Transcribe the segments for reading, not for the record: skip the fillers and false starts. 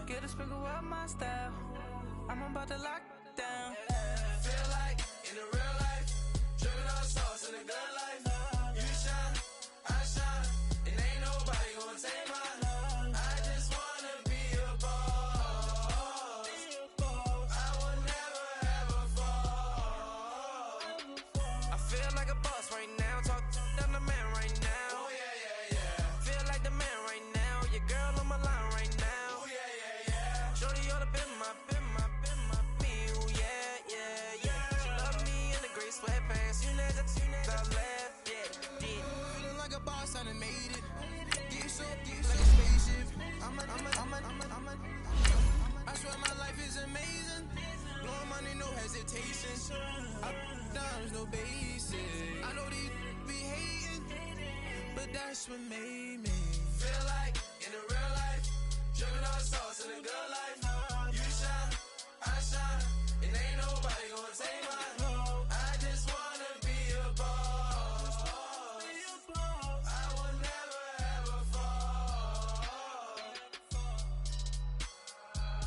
Get a sprinkle up my style. I'm about to lock down. Feel like in the real life, dripping on sauce in the good life. You shine, I shine, and ain't nobody gonna take mine. I just wanna be a boss. I will never ever fall. I feel like a boss right now. Talk to the man right now. Oh yeah, yeah, yeah. Feel like the man right now. Your girl on my line right now. Oh yeah, yeah, yeah. Shorty oughta been my feel, yeah, yeah, yeah. She love me in the gray sweatpants. You know that I left, yeah, did. Feeling like a boss, I done made it. Get so like a spaceship. I swear my life is amazing. Blowing money, no hesitation. Up, downs, no basic. I know these be hating, but that's what made me feel like in the real life, dripping on sauce in the good life. You shine, I shine, and ain't nobody gonna take mine. I just wanna be a boss. I will never ever fall.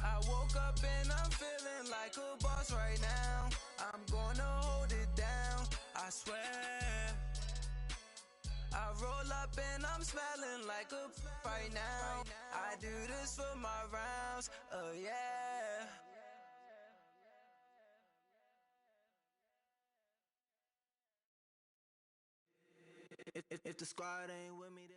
I woke up and I'm feeling like a boss right now. I'm gonna hold it down, I swear. I roll up and I'm smelling like a right now. I do this for my rounds, oh yeah. If the squad ain't with me,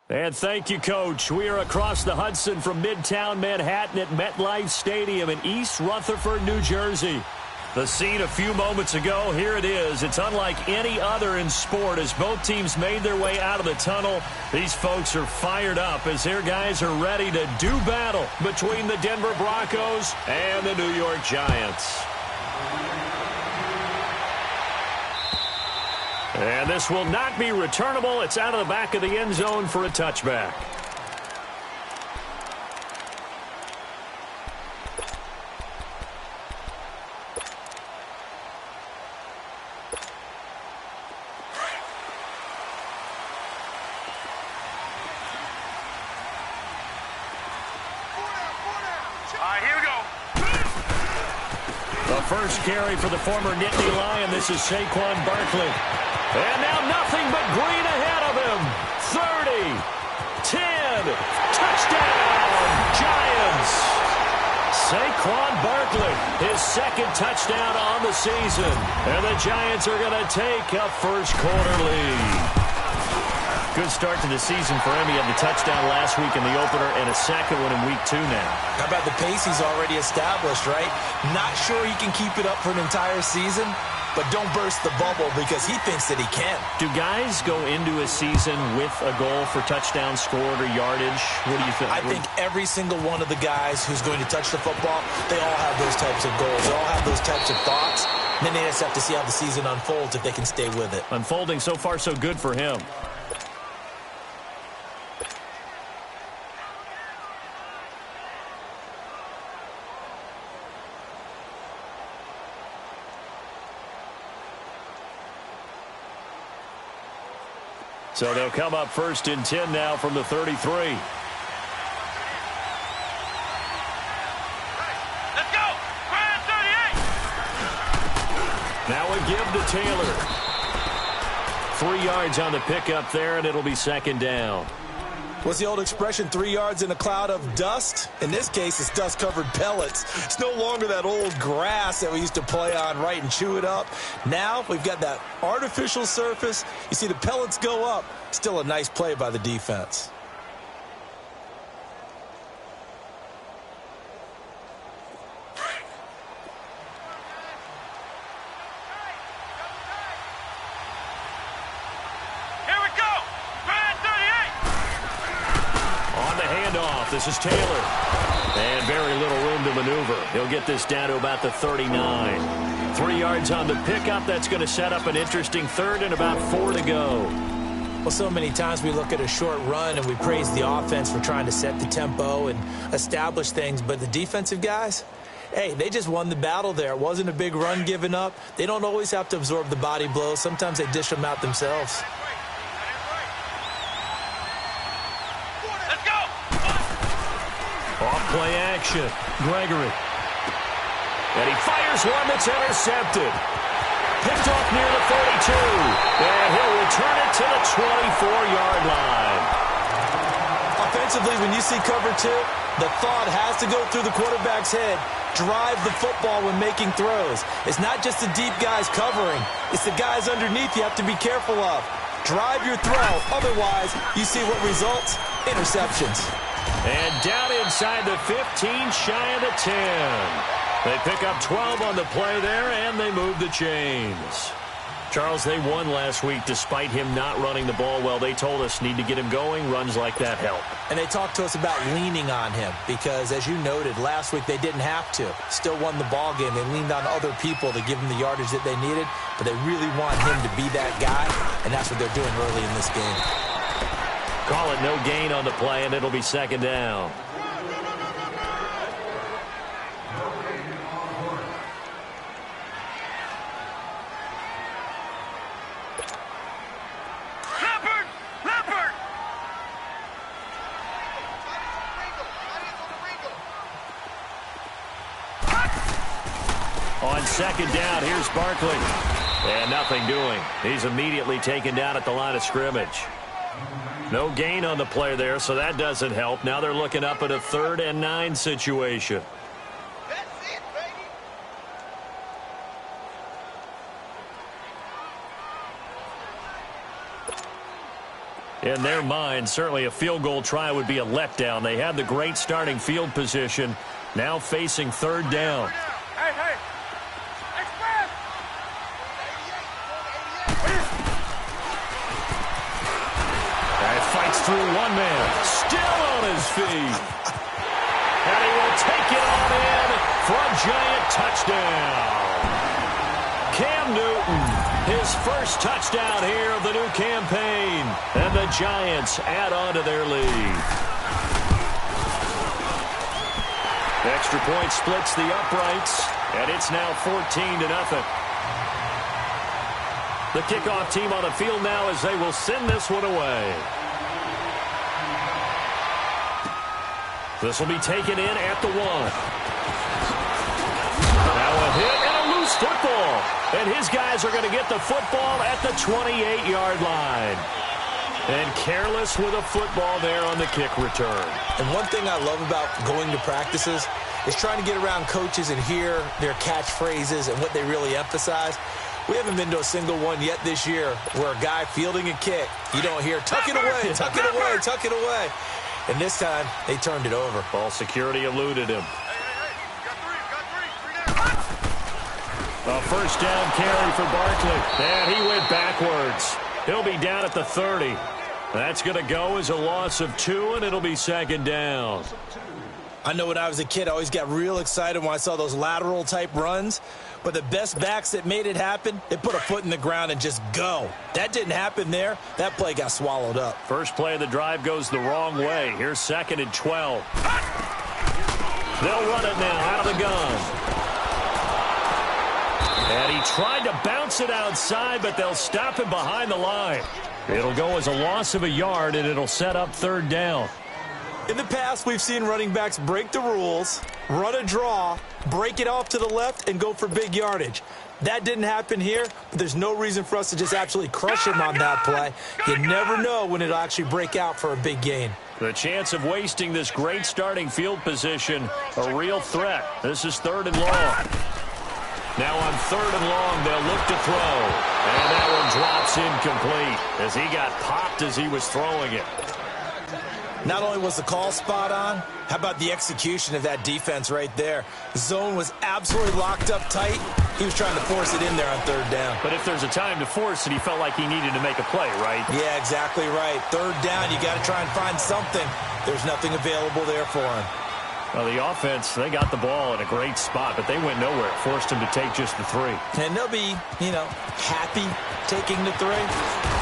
then... And thank you, Coach. We are across the Hudson from Midtown Manhattan at MetLife Stadium in East Rutherford, New Jersey. The scene a few moments ago, here it is. It's unlike any other in sport as both teams made their way out of the tunnel. These folks are fired up as their guys are ready to do battle between the Denver Broncos and the New York Giants. And this will not be returnable. It's out of the back of the end zone for a touchback. The first carry for the former Nittany Lion. This is Saquon Barkley. And now nothing but green ahead of him. 30, 10, touchdown, Giants. Saquon Barkley, his second touchdown on the season. And the Giants are going to take a first quarter lead. Good start to the season for him. He had the touchdown last week in the opener and a second one in week 2 now. How about the pace he's already established, right? Not sure he can keep it up for an entire season, but don't burst the bubble because he thinks that he can. Do guys go into a season with a goal for touchdown scored or yardage? What do you think? I think every single one of the guys who's going to touch the football, they all have those types of goals. They all have those types of thoughts. And then they just have to see how the season unfolds if they can stay with it. Unfolding so far so good for him. So they'll come up first and 10 now from the 33. Let's go! Grand 38! Now a give to Taylor. 3 yards on the pickup there, and it'll be second down. What's the old expression, 3 yards in a cloud of dust? In this case, it's dust-covered pellets. It's no longer that old grass that we used to play on, right, and chew it up. Now we've got that artificial surface. You see the pellets go up. Still a nice play by the defense. This is Taylor. And very little room to maneuver. He'll get this down to about the 39. 3 yards on the pickup. That's going to set up an interesting third and about 4 to go. Well, so many times we look at a short run and we praise the offense for trying to set the tempo and establish things. But the defensive guys, hey, they just won the battle there. It wasn't a big run given up. They don't always have to absorb the body blows. Sometimes they dish them out themselves. Off play action. Gregory. And he fires one that's intercepted. Picked off near the 32. And he'll return it to the 24-yard line. Offensively, when you see cover 2, the thought has to go through the quarterback's head. Drive the football when making throws. It's not just the deep guys covering. It's the guys underneath you have to be careful of. Drive your throw. Otherwise, you see what results? Interceptions. And down inside the 15, shy of the 10. They pick up 12 on the play there, and they move the chains. Charles, they won last week despite him not running the ball well. They told us need to get him going. Runs like that help. And they talked to us about leaning on him because, as you noted, last week they didn't have to. Still won the ball game. They leaned on other people to give them the yardage that they needed, but they really want him to be that guy, and that's what they're doing early in this game. Call it no gain on the play, and it'll be second down. On second down, here's Barkley. And nothing doing. He's immediately taken down at the line of scrimmage. No gain on the play there, so that doesn't help. Now they're looking up at a 3rd and 9 situation. That's it, baby. In their mind, certainly a field goal try would be a letdown. They had the great starting field position, now facing 3rd down. Hey, hey. Express. Fights through one man, still on his feet. And he will take it on in for a giant touchdown. Cam Newton, his first touchdown here of the new campaign. And the Giants add on to their lead. The extra point splits the uprights, and it's now 14-0. The kickoff team on the field now as they will send this one away. This will be taken in at the 1. Now a hit and a loose football. And his guys are going to get the football at the 28-yard line. And careless with a football there on the kick return. And one thing I love about going to practices is trying to get around coaches and hear their catchphrases and what they really emphasize. We haven't been to a single one yet this year where a guy fielding a kick, you don't hear, tuck it away, tuck it away, tuck it away. And this time, they turned it over. Ball security eluded him. Got three down. A first down carry for Barkley. And he went backwards. He'll be down at the 30. That's going to go as a loss of 2, and it'll be second down. I know when I was a kid, I always got real excited when I saw those lateral-type runs. But the best backs that made it happen, they put a foot in the ground and just go. That didn't happen there. That play got swallowed up. First play of the drive goes the wrong way. Here's 2nd and 12. They'll run it now out of the gun. And he tried to bounce it outside, but they'll stop him behind the line. It'll go as a loss of a yard, and it'll set up 3rd down. In the past, we've seen running backs break the rules, run a draw, break it off to the left, and go for big yardage. That didn't happen here, but there's no reason for us to just absolutely crush him on that play. You never know when it'll actually break out for a big gain. The chance of wasting this great starting field position, a real threat. This is 3rd and long. Now on 3rd and long, they'll look to throw. And that one drops incomplete as he got popped as he was throwing it. Not only was the call spot on, how about the execution of that defense right there? The zone was absolutely locked up tight. He was trying to force it in there on 3rd down. But if there's a time to force it, he felt like he needed to make a play, right? Yeah, exactly right. 3rd down, you got to try and find something. There's nothing available there for him. Well, the offense, they got the ball in a great spot, but they went nowhere. Forced him to take just the 3. And they'll be, happy taking the 3.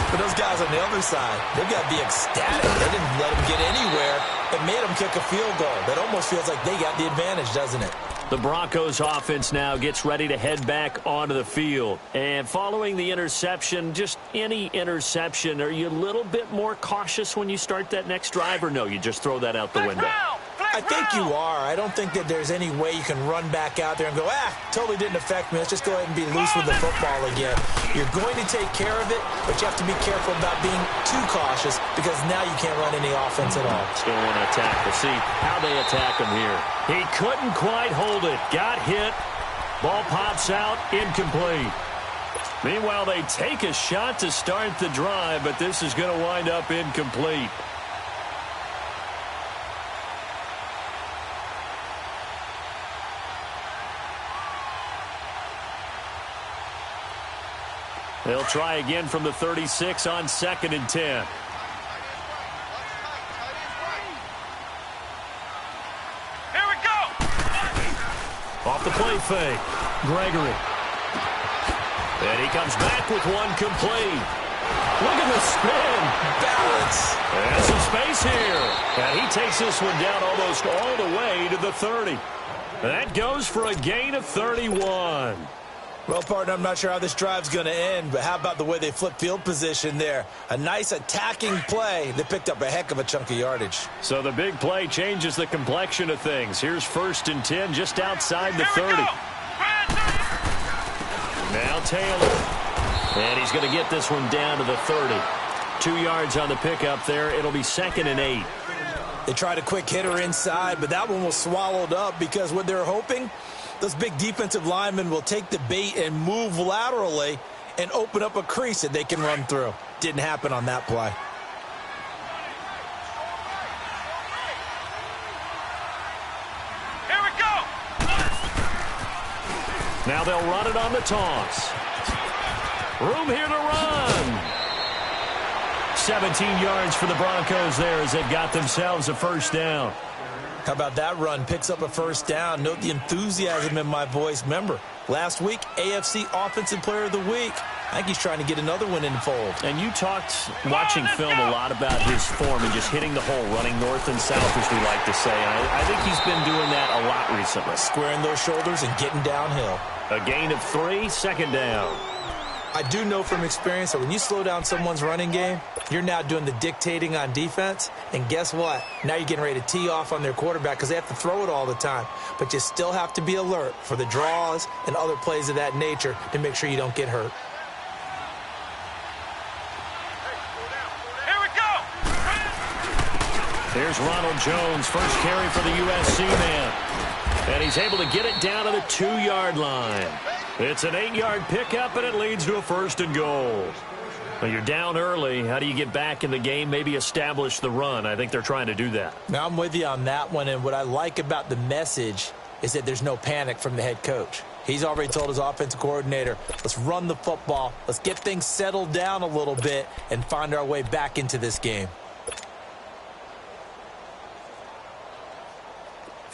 But those guys on the other side, they've got to be ecstatic. They didn't let him get anywhere. It made him kick a field goal. That almost feels like they got the advantage, doesn't it? The Broncos offense now gets ready to head back onto the field. And following the interception, just any interception, are you a little bit more cautious when you start that next drive, or no, you just throw that out the window? I think you are. I don't think that there's any way you can run back out there and go, totally didn't affect me. Let's just go ahead and be loose with the football again. You're going to take care of it, but you have to be careful about being too cautious because now you can't run any offense at all. Still want to attack. We'll see how they attack him here. He couldn't quite hold it. Got hit. Ball pops out. Incomplete. Meanwhile, they take a shot to start the drive, but this is going to wind up incomplete. They'll try again from the 36 on 2nd and 10. Here we go. Off the play fake. Gregory. And he comes back with one complete. Look at the spin. Balance. There's some space here. And he takes this one down almost all the way to the 30. That goes for a gain of 31. Well, partner, I'm not sure how this drive's going to end, but how about the way they flip field position there? A nice attacking play. They picked up a heck of a chunk of yardage. So the big play changes the complexion of things. Here's 1st and 10 just outside the 30. Now Taylor. And he's going to get this one down to the 30. 2 yards on the pickup there. It'll be 2nd and 8. They tried a quick hitter inside, but that one was swallowed up because what they're hoping, those big defensive linemen will take the bait and move laterally and open up a crease that they can run through. Didn't happen on that play. Here we go. Now they'll run it on the toss. Room here to run. 17 yards for the Broncos there as they've got themselves a 1st down. How about that run? Picks up a 1st down. Note the enthusiasm in my voice. Remember, last week, AFC Offensive Player of the Week. I think he's trying to get another one in the fold. And you talked, watching film, a lot about his form and just hitting the hole, running north and south, as we like to say. I think he's been doing that a lot recently. Squaring those shoulders and getting downhill. A gain of 3, 2nd down. I do know from experience that when you slow down someone's running game, you're now doing the dictating on defense. And guess what? Now you're getting ready to tee off on their quarterback because they have to throw it all the time. But you still have to be alert for the draws and other plays of that nature to make sure you don't get hurt. Here we go. Here's Ronald Jones, first carry for the USC man. And he's able to get it down to the 2-yard line. It's an 8-yard pickup, and it leads to a 1st and goal. Well, you're down early. How do you get back in the game, maybe establish the run? I think they're trying to do that. Now, I'm with you on that one, and what I like about the message is that there's no panic from the head coach. He's already told his offensive coordinator, let's run the football, let's get things settled down a little bit, and find our way back into this game.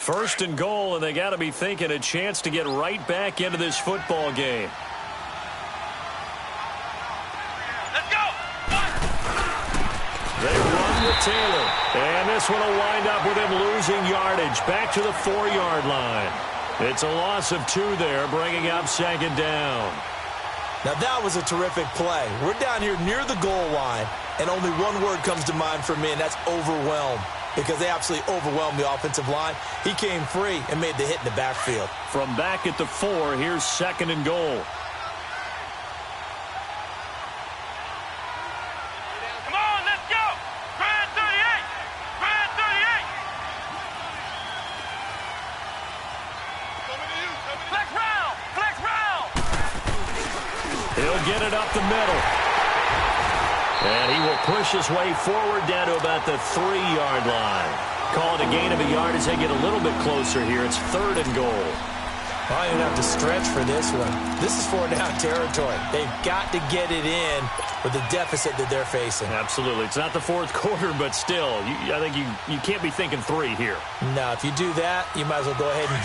1st and goal, and they got to be thinking a chance to get right back into this football game. Let's go. They run with Taylor, and this one will wind up with him losing yardage back to the 4-yard line. It's a loss of 2 there, bringing up 2nd down. Now, that was a terrific play. We're down here near the goal line, and only one word comes to mind for me, and that's overwhelmed. Because they absolutely overwhelmed the offensive line. He came free and made the hit in the backfield. From back at the 4, here's 2nd and goal. Come on, let's go. Brand 38. Brand 38. Flex round. Flex round. He'll get it up the middle. And he will push his way forward down to about the 3-yard line. Call it a gain of a yard as they get a little bit closer here. It's 3rd and goal. Well, you don't have to stretch for this one. This is 4-down territory. They've got to get it in with the deficit that they're facing. Absolutely. It's not the 4th quarter, but still, I think you can't be thinking 3 here. No, if you do that, you might as well go ahead and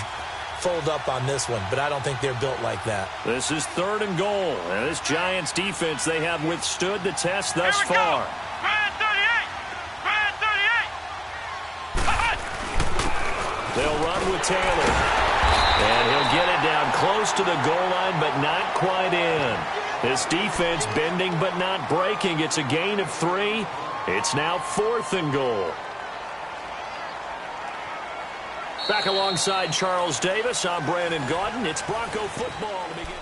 fold up on this one, but I don't think they're built like that. This is 3rd and goal. And this Giants defense, they have withstood the test thus far. Brand 38. Brand 38. They'll run with Taylor. And he'll get it down close to the goal line, but not quite in. This defense bending but not breaking. It's a gain of 3. It's now 4th and goal. Back alongside Charles Davis, I'm Brandon Gaudin. It's Bronco football to begin.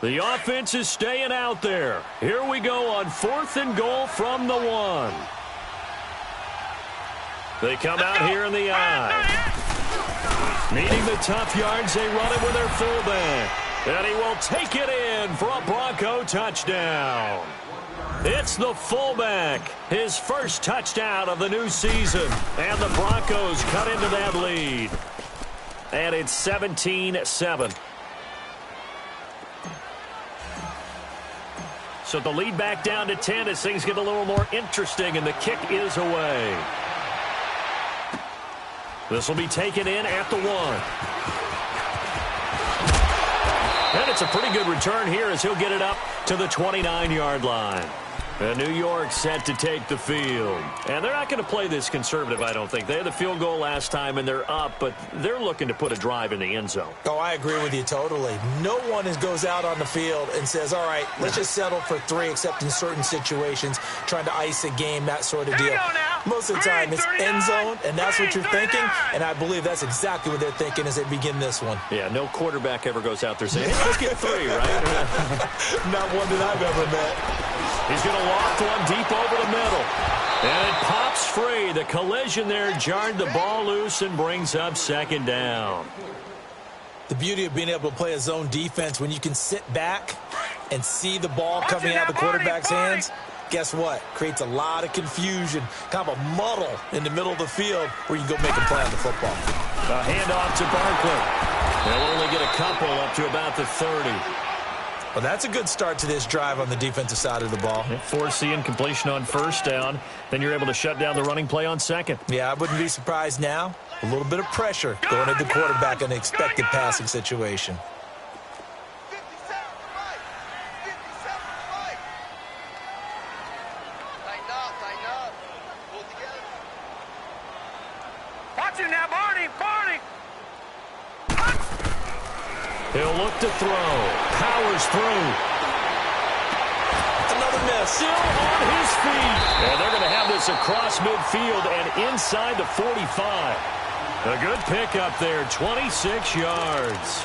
The offense is staying out there. Here we go on 4th and goal from the 1. They come out here in the I. Needing the tough yards, they run it with their fullback. And he will take it in for a Bronco touchdown. It's the fullback, his first touchdown of the new season. And the Broncos cut into that lead. And it's 17-7. So the lead back down to 10 as things get a little more interesting, and the kick is away. This will be taken in at the 1. And it's a pretty good return here as he'll get it up to the 29-yard line. And New York set to take the field. And they're not going to play this conservative, I don't think. They had the field goal last time, and they're up, but they're looking to put a drive in the end zone. Oh, I agree with you totally. No one goes out on the field and says, all right, let's just settle for 3, except in certain situations, trying to ice a game, that sort of deal. Most of the time, it's end zone, and that's what you're thinking, and I believe that's exactly what they're thinking as they begin this one. Yeah, no quarterback ever goes out there saying, hey, let's get 3, right? Not one that I've ever met. He's going to loft one deep over the middle. And it pops free. The collision there jarred the ball loose and brings up 2nd down. The beauty of being able to play a zone defense when you can sit back and see the ball coming out of the quarterback's hands, guess what? Creates a lot of confusion, kind of a muddle in the middle of the field where you can go make a play on the football. A handoff to Barkley. They'll only get a couple up to about the 30. Well, that's a good start to this drive on the defensive side of the ball. Force the incompletion on 1st down. Then you're able to shut down the running play on 2nd. Yeah, I wouldn't be surprised now. A little bit of pressure going at the quarterback in an expected passing situation. Watch him now, Barney! He'll look to throw. Powers through. Another miss. Still on his feet. And they're going to have this across midfield and inside the 45. A good pickup there, 26 yards.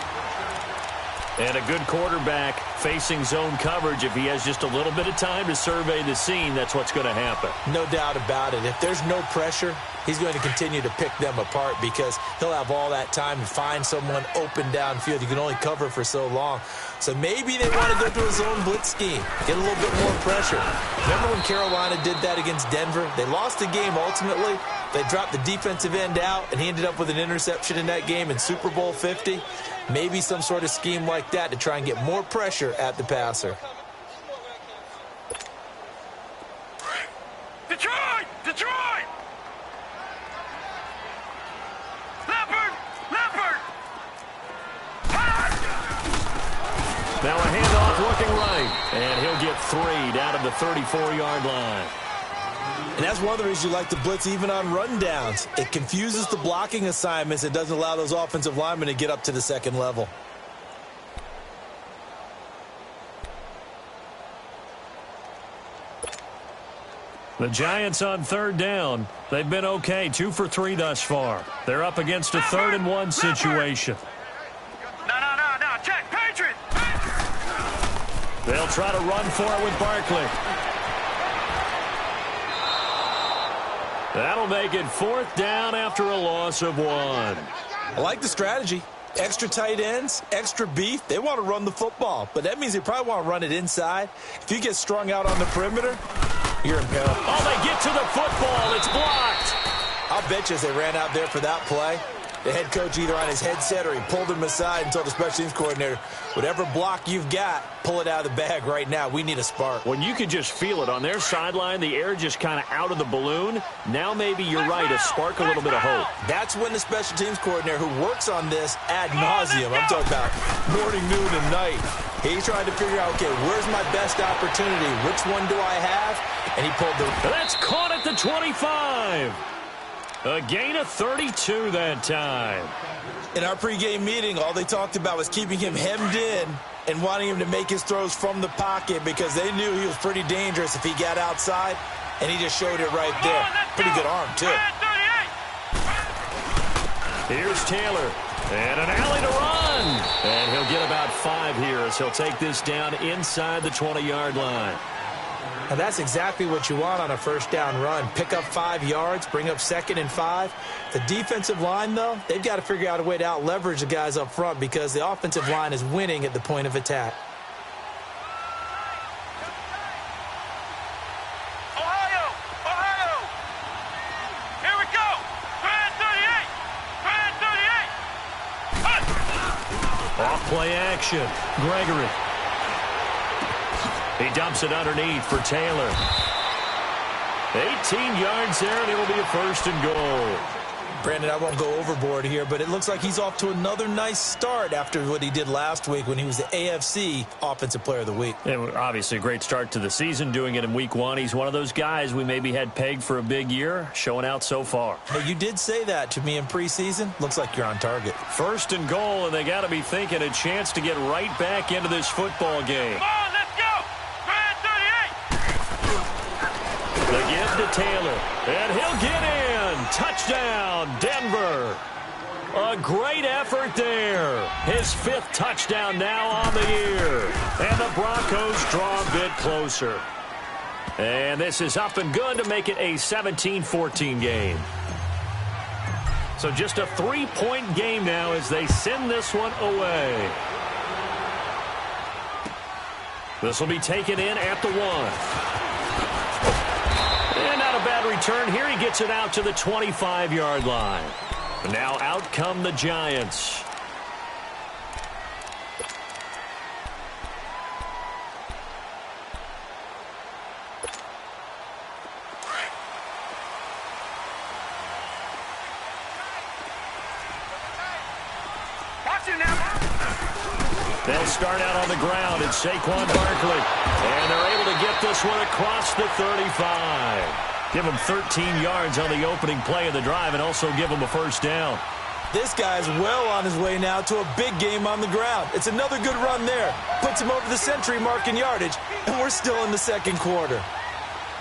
And a good quarterback facing zone coverage. If he has just a little bit of time to survey the scene, that's what's going to happen. No doubt about it. If there's no pressure, he's going to continue to pick them apart because he'll have all that time to find someone open downfield. You can only cover for so long. So maybe they want to go to a zone blitz scheme, get a little bit more pressure. Remember when Carolina did that against Denver? They lost the game ultimately. They dropped the defensive end out, and he ended up with an interception in that game in Super Bowl 50. Maybe some sort of scheme like that to try and get more pressure at the passer. Detroit! Leopard! Now a handoff looking right. And he'll get 3 down to the 34-yard line. And that's one of the reasons you like to blitz even on rundowns. It confuses the blocking assignments. It doesn't allow those offensive linemen to get up to the 2nd level. The Giants on 3rd down. They've been okay, 2 for 3 thus far. They're up against a 3rd and 1 situation. No, check, Patriot! They'll try to run for it with Barkley. That'll make it 4th down after a loss of 1. I like the strategy. Extra tight ends, extra beef. They want to run the football, but that means they probably want to run it inside. If you get strung out on the perimeter, you're in peril. Oh, they get to the football. It's blocked. I'll bet you as they ran out there for that play, the head coach either on his headset or he pulled him aside and told the special teams coordinator, whatever block you've got, pull it out of the bag right now. We need a spark. When you could just feel it on their sideline, the air just kind of out of the balloon. Now maybe you're right, a spark, a little bit of hope. That's when the special teams coordinator who works on this ad nauseum, I'm talking about morning, noon, and night, he's trying to figure out, okay, where's my best opportunity? Which one do I have? And he pulled the... That's caught at the 25. A gain of 32 that time. In our pregame meeting, all they talked about was keeping him hemmed in and wanting him to make his throws from the pocket because they knew he was pretty dangerous if he got outside, and he just showed it right there. Pretty good arm, too. Here's Taylor, and an alley to run. And he'll get about 5 here as he'll take this down inside the 20-yard line. And that's exactly what you want on a first down run. Pick up 5 yards, bring up 2nd and 5. The defensive line, though, they've got to figure out a way to out-leverage the guys up front because the offensive line is winning at the point of attack. Ohio! Here we go! Brand 38! Off play action. Gregory. He dumps it underneath for Taylor. 18 yards there, and it'll be a 1st and goal. Brandon, I won't go overboard here, but it looks like he's off to another nice start after what he did last week when he was the AFC Offensive Player of the Week. And obviously a great start to the season, doing it in week 1. He's one of those guys we maybe had pegged for a big year, showing out so far. Hey, you did say that to me in preseason. Looks like you're on target. 1st and goal, and they got to be thinking a chance to get right back into this football game. Come on, let's go! Brand 38! The give to Taylor, and he'll get in. Touchdown, Denver. A great effort there. His 5th touchdown now on the year. And the Broncos draw a bit closer. And this is up and good to make it a 17-14 game. So just a 3-point game now as they send this one away. This will be taken in at the 1. And not a bad return here. He gets it out to the 25-yard line. Now out come the Giants. They'll start out on the ground. It's Saquon Barkley. And they're able to get this one across the 35. Give him 13 yards on the opening play of the drive and also give him a 1st down. This guy's well on his way now to a big game on the ground. It's another good run there. Puts him over the century mark in yardage, and we're still in the 2nd quarter.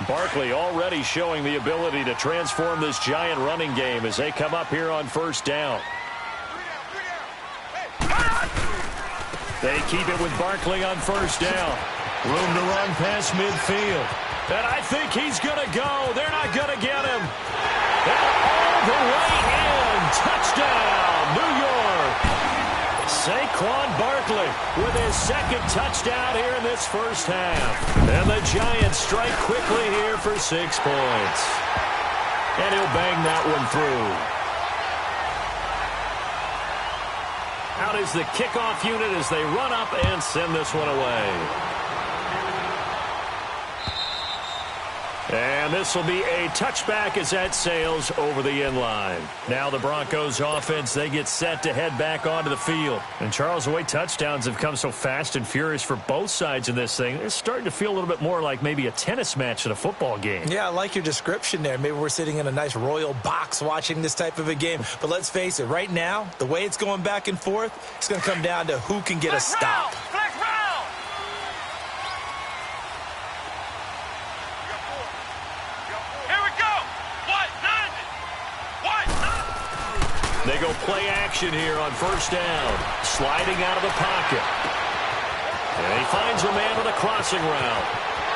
Barkley already showing the ability to transform this Giant running game as they come up here on 1st down. They keep it with Barkley on 1st down. Room to run past midfield. And I think he's going to go. They're not going to get him. And all the way in. Touchdown, New York. Saquon Barkley with his 2nd touchdown here in this 1st half. And the Giants strike quickly here for 6 points. And he'll bang that one through. Out is the kickoff unit as they run up and send this one away. And this will be a touchback as that sails over the end line. Now the Broncos offense, they get set to head back onto the field. And Charles, the way touchdowns have come so fast and furious for both sides in this thing, it's starting to feel a little bit more like maybe a tennis match at a football game. Yeah, I like your description there. Maybe we're sitting in a nice royal box watching this type of a game. But let's face it, right now, the way it's going back and forth, it's going to come down to who can get a stop. They go play action here on 1st down. Sliding out of the pocket. And he finds a man with a crossing route.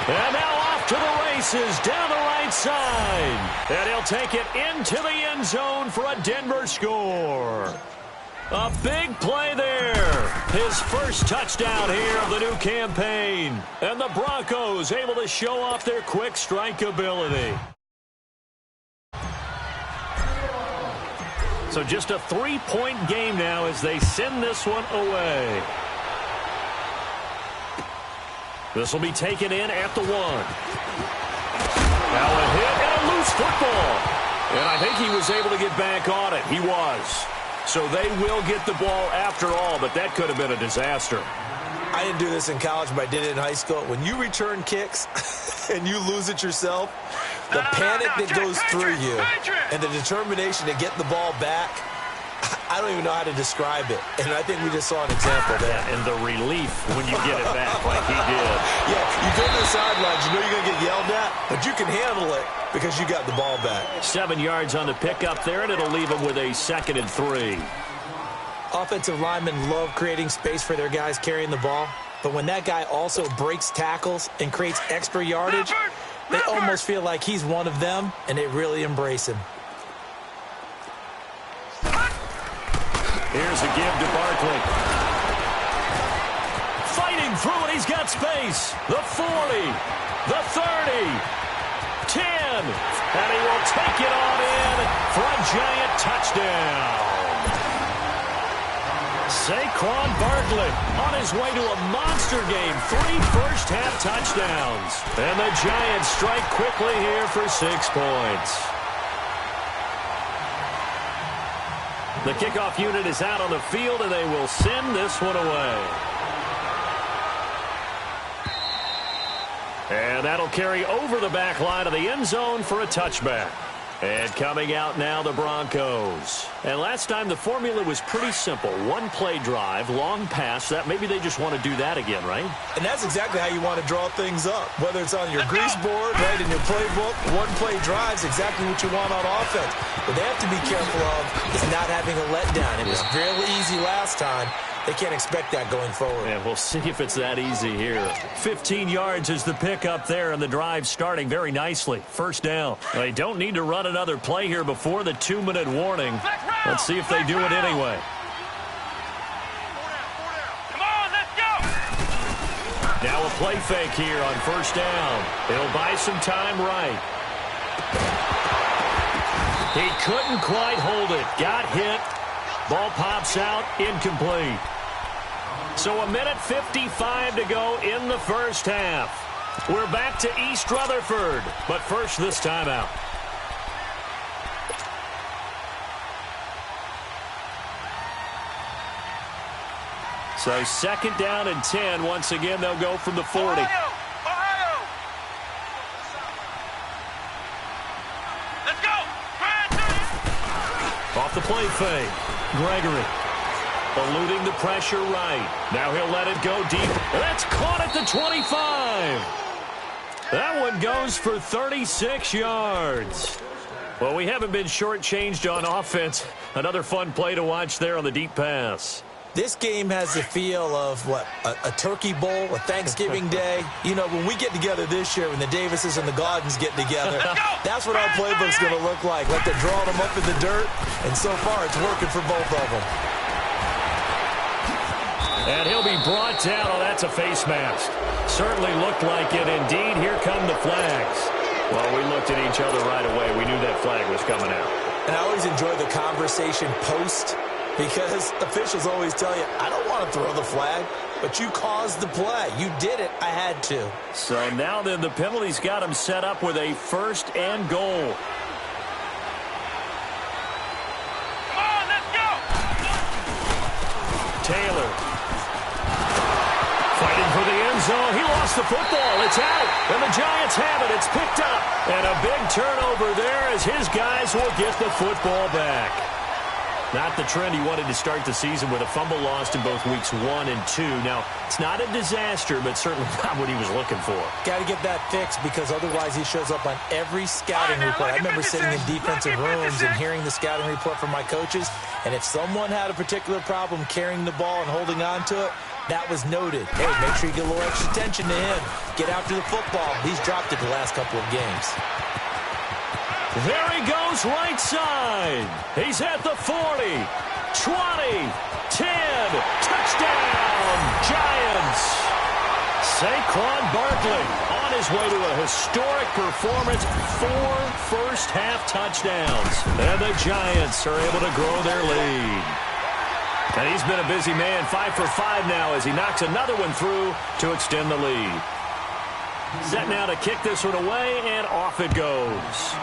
And now off to the races down the right side. And he'll take it into the end zone for a Denver score. A big play there. His 1st touchdown here of the new campaign. And the Broncos able to show off their quick strike ability. So just a 3-point game now as they send this one away. This will be taken in at the 1. Now a hit and a loose football. And I think he was able to get back on it. He was. So they will get the ball after all, but that could have been a disaster. I didn't do this in college, but I did it in high school. When you return kicks and you lose it yourself, The panic that goes through you and the determination to get the ball back, I don't even know how to describe it. And I think we just saw an example there. Yeah, and the relief when you get it back like he did. Yeah, you go to the sidelines, you know you're going to get yelled at, but you can handle it because you got the ball back. 7 yards on the pickup there, and it'll leave him with a 2nd and 3. Offensive linemen love creating space for their guys carrying the ball, but when that guy also breaks tackles and creates extra yardage, they almost feel like he's one of them, and they really embrace him. Here's a give to Barkley. Fighting through it, he's got space. The 40, the 30, 10, and he will take it on in for a giant touchdown. Saquon Barkley on his way to a monster game. 3 first-half touchdowns. And the Giants strike quickly here for 6 points. The kickoff unit is out on the field, and they will send this one away. And that'll carry over the back line of the end zone for a touchback. And coming out now, the Broncos. And last time, the formula was pretty simple. 1-play drive, long pass. That maybe they just want to do that again, right? And that's exactly how you want to draw things up. Whether it's on your grease board, right, in your playbook, 1-play drive's exactly what you want on offense. What they have to be careful of is not having a letdown. It was really easy last time. They can't expect that going forward. And we'll see if it's that easy here. 15 yards is the pickup there, and the drive starting very nicely. First down. They don't need to run another play here before the 2-minute warning. Let's see if they do it anyway. Come on, let's go. Now a play fake here on first down. It'll buy some time right. He couldn't quite hold it. Got hit. Ball pops out, incomplete. So 1:55 to go in the first half. We're back to East Rutherford, but first this timeout. So 2nd down and 10. Once again, they'll go from the 40. Ohio. Let's go. Off the play fake. Gregory eluding the pressure right. Now he'll let it go deep. That's caught at the 25. That one goes for 36 yards. Well, we haven't been shortchanged on offense. Another fun play to watch there on the deep pass. This game has the feel of, what, a turkey bowl, a Thanksgiving day. You know, when we get together this year, when the Davises and the Gaudens get together, that's what our playbook's going to look like they're drawing them up in the dirt, and so far it's working for both of them. And he'll be brought down. Oh, that's a face mask. Certainly looked like it. Indeed, here come the flags. Well, we looked at each other right away. We knew that flag was coming out. And I always enjoy the conversation post, because officials always tell you, I don't want to throw the flag, but you caused the play. You did it. I had to. So now then the penalty's got him set up with a 1st and goal. Come on, let's go. Taylor. Fighting for the end zone. He lost the football. It's out. And the Giants have it. It's picked up. And a big turnover there as his guys will get the football back. Not the trend he wanted to start the season with a fumble lost in both weeks 1 and 2. Now, it's not a disaster, but certainly not what he was looking for. Got to get that fixed, because otherwise he shows up on every scouting report. I remember sitting in defensive rooms and hearing the scouting report from my coaches, and if someone had a particular problem carrying the ball and holding on to it, that was noted. Hey, make sure you get a little extra attention to him. Get after the football. He's dropped it the last couple of games. There he goes right side. He's at the 40, 20, 10. Touchdown, Giants. Saquon Barkley on his way to a historic performance. 4 first-half touchdowns. And the Giants are able to grow their lead. And he's been a busy man, 5 for 5 now as he knocks another one through to extend the lead. Set now to kick this one away, and off it goes.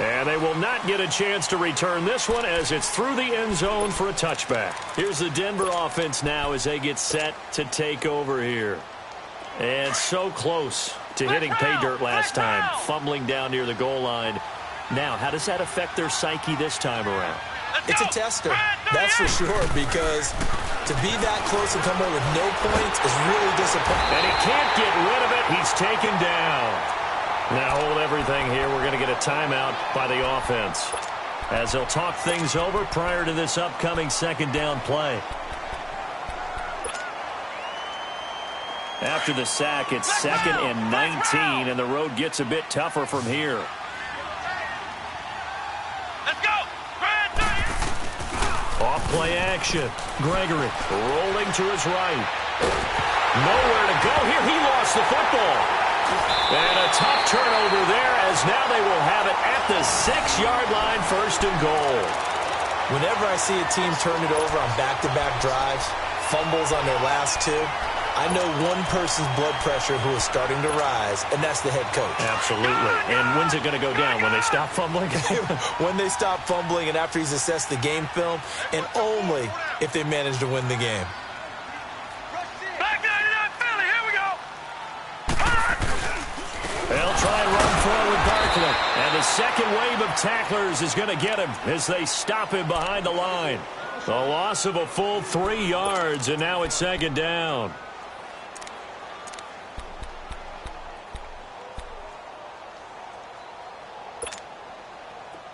And they will not get a chance to return this one as it's through the end zone for a touchback. Here's the Denver offense now as they get set to take over here. And so close to hitting pay dirt last time, fumbling down near the goal line. Now, how does that affect their psyche this time around? It's a tester, that's for sure, because to be that close and come away with no points is really disappointing. And he can't get rid of it. He's taken down. Now hold everything here. We're going to get a timeout by the offense, as they'll talk things over prior to this upcoming second down play. After the sack, it's 2nd and 19, and the road gets a bit tougher from here. Let's go. Off play action. Gregory rolling to his right. Nowhere to go here. He lost the football. And a tough turnover there, as now they will have it at the 6-yard line, 1st and goal. Whenever I see a team turn it over on back-to-back drives, fumbles on their last two, I know one person's blood pressure who is starting to rise, and that's the head coach. Absolutely. And when's it going to go down? When they stop fumbling? When they stop fumbling and after he's assessed the game film, and only if they manage to win the game. Back 99 Philly. Here we go. They'll try and run forward Barkley. And the second wave of tacklers is going to get him as they stop him behind the line. The loss of a full 3 yards, and now it's 2nd down.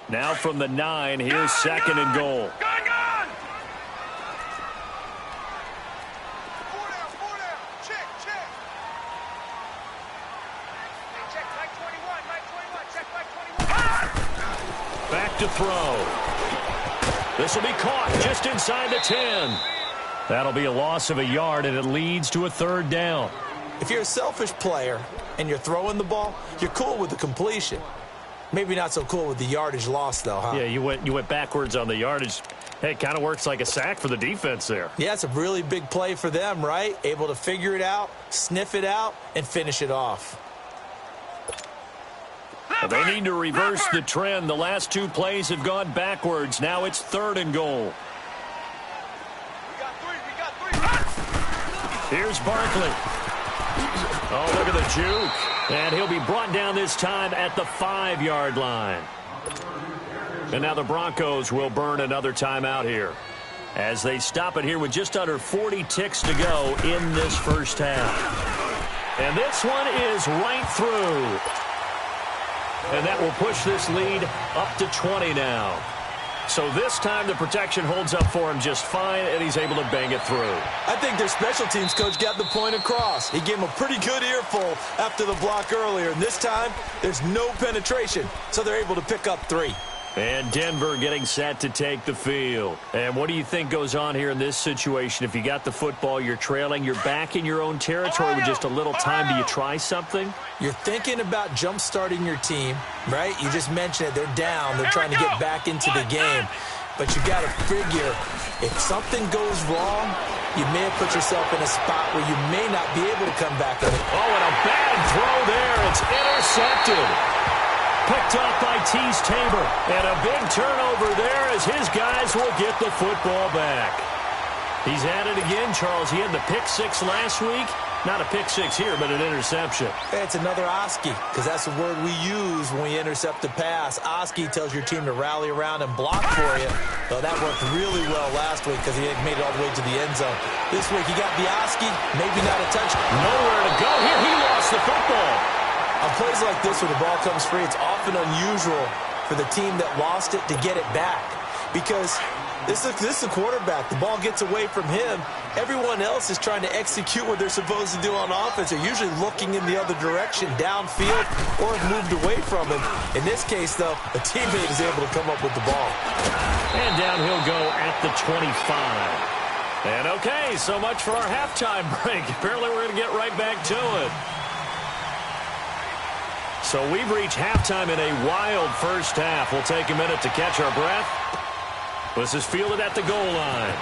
Now from the 9, here's 2nd and goal. Gun. Four down. Check. Hey, check Mike 21. Check Mike 21. Back to throw. This will be caught just inside the 10. That'll be a loss of a yard, and it leads to a 3rd down. If you're a selfish player and you're throwing the ball, you're cool with the completion. Maybe not so cool with the yardage loss, though, huh? Yeah, you went backwards on the yardage. Hey, it kind of works like a sack for the defense there. Yeah, it's a really big play for them, right? Able to figure it out, sniff it out, and finish it off. They need to reverse the trend. The last 2 plays have gone backwards. Now it's 3rd and goal. We got three. Here's Barkley. Oh, look at the juke. And he'll be brought down this time at the 5-yard line. And now the Broncos will burn another timeout here, as they stop it here with just under 40 ticks to go in this first half. And this one is right through. And that will push this lead up to 20 now. So this time the protection holds up for him just fine, and he's able to bang it through. I think their special teams coach got the point across. He gave him a pretty good earful after the block earlier, and this time there's no penetration, so they're able to pick up 3. And Denver getting set to take the field. And what do you think goes on here in this situation? If you got the football, you're trailing, you're back in your own territory with just a little time. Do you try something? You're thinking about jump-starting your team, right? You just mentioned it. They're down. They're trying to get back into the game. But you got to figure, if something goes wrong, you may have put yourself in a spot where you may not be able to come back. Oh, and a bad throw there. It's intercepted. Picked off by Tease Tabor. And a big turnover there as his guys will get the football back. He's at it again, Charles. He had the pick 6 last week. Not a pick 6 here, but an interception. It's another Oski, because that's the word we use when we intercept a pass. Oski tells your team to rally around and block for you. Well, that worked really well last week because he had made it all the way to the end zone. This week he got the Oski, maybe not a touch. Nowhere to go here. He lost the football. On plays like this where the ball comes free, it's often unusual for the team that lost it to get it back, because this is the quarterback. The ball gets away from him. Everyone else is trying to execute what they're supposed to do on offense. They're usually looking in the other direction, downfield, or have moved away from him. In this case, though, a teammate is able to come up with the ball. And down he'll go at the 25. And okay, so much for our halftime break. Apparently we're going to get right back to it. So we've reached halftime in a wild first half. We'll take a minute to catch our breath. This is fielded at the goal line.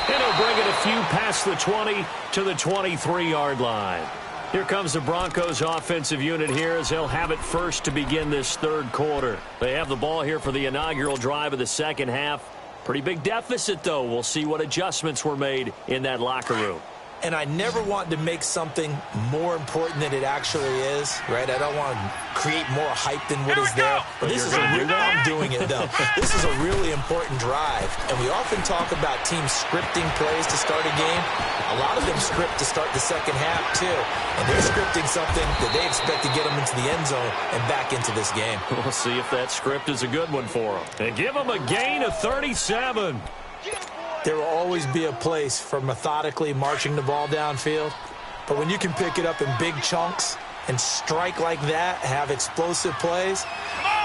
And he'll bring it a few past the 20 to the 23-yard line. Here comes the Broncos offensive unit here as they'll have it first to begin this third quarter. They have the ball here for the inaugural drive of the second half. Pretty big deficit, though. We'll see what adjustments were made in that locker room. And I never want to make something more important than it actually is, right? I don't want to create more hype than what is there. But this is I'm doing it, though. This is a really important drive. And we often talk about teams scripting plays to start a game. A lot of them script to start the second half, too. And they're scripting something that they expect to get them into the end zone and back into this game. We'll see if that script is a good one for them. And give them a gain of 37. There will always be a place for methodically marching the ball downfield. But when you can pick it up in big chunks and strike like that, have explosive plays,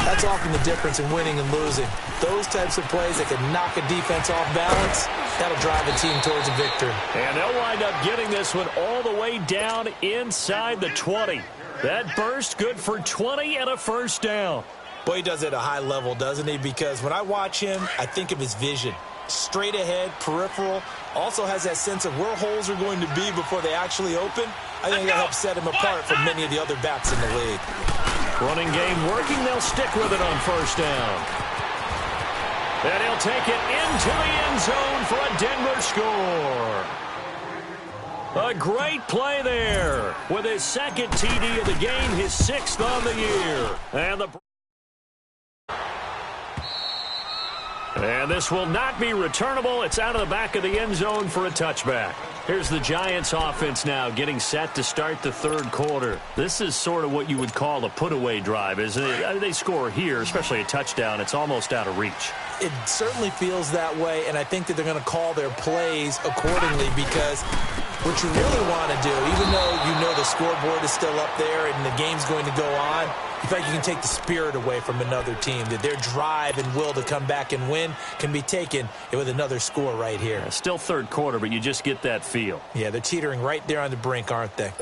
that's often the difference in winning and losing. Those types of plays that can knock a defense off balance, that'll drive a team towards a victory. And they'll wind up getting this one all the way down inside the 20. That burst good for 20 and a first down. Boy, he does it at a high level, doesn't he? Because when I watch him, I think of his vision. Straight ahead, peripheral, also has that sense of where holes are going to be before they actually open. I think that helps set him apart from many of the other backs in the league. Running game working, they'll stick with it on first down. And he'll take it into the end zone for a Denver score. A great play there with his second TD of the game, his 6th on the year. And this will not be returnable. It's out of the back of the end zone for a touchback. Here's the Giants offense now getting set to start the third quarter. This is sort of what you would call a put-away drive, isn't it? They score here, especially a touchdown. It's almost out of reach. It certainly feels that way, and I think that they're going to call their plays accordingly because what you really want to do, even though you know the scoreboard is still up there and the game's going to go on, you feel like you can take the spirit away from another team, that their drive and will to come back and win can be taken with another score right here. Yeah, still third quarter, but you just get that feel. Yeah, they're teetering right there on the brink, aren't they?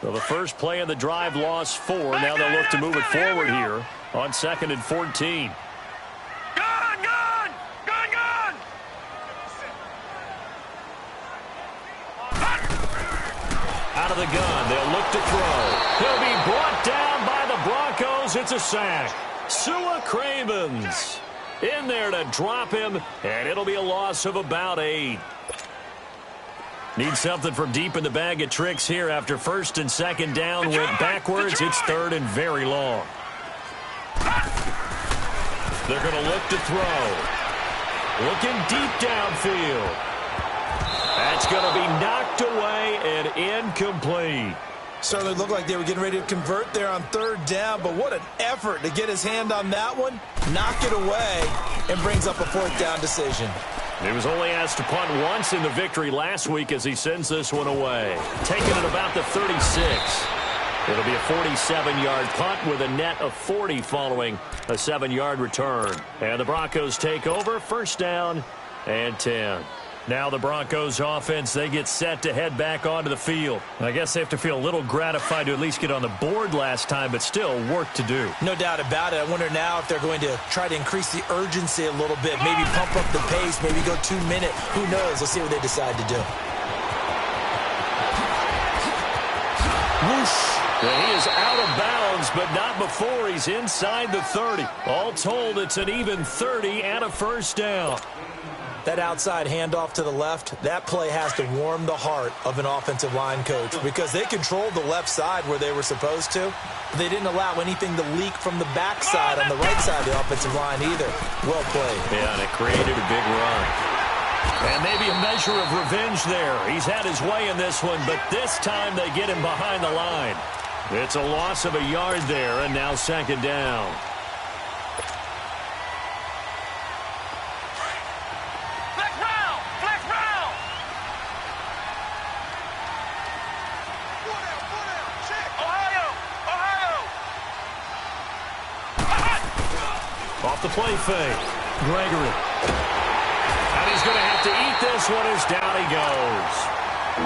So the first play of the drive lost 4. Now they'll look to move it forward here on 2nd and 14. Out of the gun, they'll look to throw. He'll be brought down by the Broncos. It's a sack. Sua Cravens in there to drop him, and it'll be a loss of about 8. Need something from deep in the bag of tricks here after 1st and 2nd down. Went backwards. It's 3rd and very long. They're going to look to throw. Looking deep downfield. That's going to be knocked away and incomplete. Certainly looked like they were getting ready to convert there on 3rd down, but what an effort to get his hand on that one, knock it away, and brings up a 4th down decision. He was only asked to punt once in the victory last week as he sends this one away. Taking it about the 36. It'll be a 47-yard punt with a net of 40 following a 7-yard return. And the Broncos take over, 1st down and 10. Now the Broncos offense, they get set to head back onto the field. I guess they have to feel a little gratified to at least get on the board last time, but still work to do. No doubt about it. I wonder now if they're going to try to increase the urgency a little bit, maybe pump up the pace, maybe go 2 minute. Who knows? Let's see what they decide to do. Whoosh. He is out of bounds, but not before he's inside the 30. All told, it's an even 30 and a 1st down. That outside handoff to the left, that play has to warm the heart of an offensive line coach because they controlled the left side where they were supposed to. But they didn't allow anything to leak from the backside on the right side of the offensive line either. Well played. Yeah, and it created a big run. And maybe a measure of revenge there. He's had his way in this one, but this time they get him behind the line. It's a loss of a yard there, and now 2nd down. Off the play fake. Gregory. And he's going to have to eat this one as down he goes.